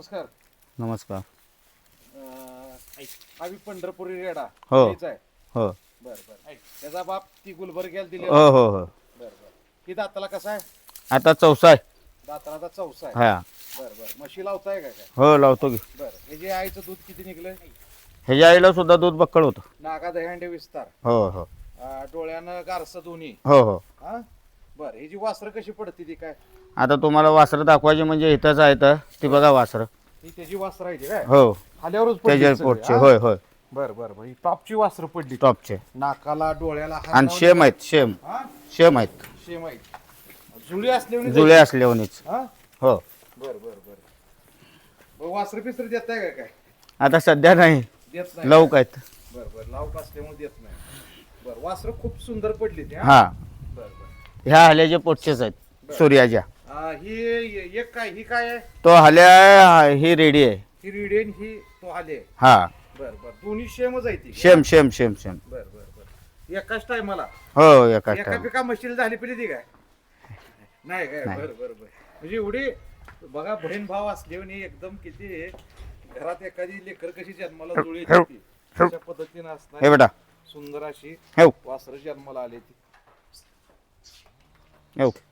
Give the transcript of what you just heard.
नमस्कार. नमस्कार. आम्ही पंढरपुरी रेडा हो. हेच आहे. हो बर बर. त्याचा बाप ती गुलबर्ग्याला दिली. हो हो हो बर बर. ही दाताला कसा आहे? आता चौसा आहे. दाताला आता चौसा आहे. हा बर बर. म्हशी लावताय काय? हो लावतो की. बर. हे जे आईचं दूध किती निघलं? ह्याच्या आईला सुद्धा दूध बक्कळ होतं. नागा दह्यांडे विस्तार. हो हो डोळ्यानं गारस दोन्ही. हो हो. हा बर. ही जी वासरं कशी पडते ती काय? आता तुम्हाला वासरं दाखवायची म्हणजे इथंच आहे तर ती बघा वासरं. ही त्याची वासरं आहे ती काय? हो खाल्यावरच त्याच्या पडली पोटचे. सगळी, हा? होय होय बर बर बर. ही टॉपची वासरं पडली. टॉपचे नाकाला डोळ्याला हात आणि लावून शेम आहेत. शेम हा? शेम आहेत. शेम आहे. जुळी असल्याने जुळे असल्यावनीच. हा हो बर बर बर. वासर पिसर देताय काय काय? आता सध्या नाही. देत नाही. लवक आहेत. बर बर. लावक असल्यामुळे देत नाही. बर. वासर खूप सुंदर पडली ती. हा बर बर. ह्या हल्याचे पोटचेच आहेत सूर्याच्या. ही एक काय ही काय आहे? तो हल्या ही रेडी आहे. ही रिडेन ही तो आले. हा बर बर. दोन्ही सेमच आहे ती. शेम शेम शेम शेम. बर बर बर. एकाच टायमाला हो एका एका पिका मशील झाली पिली ती काय? नाही काय? नाही. बर बर बर. म्हणजे एवढी बघा बहीण भाव असल्याने एकदम किती घरात एखादी लेकर कशी जन्माला जुळी हो. येते अशा पद्धतीने हे असणार बेटा सुंदर अशी हो वासर जन्माला आली ती. हो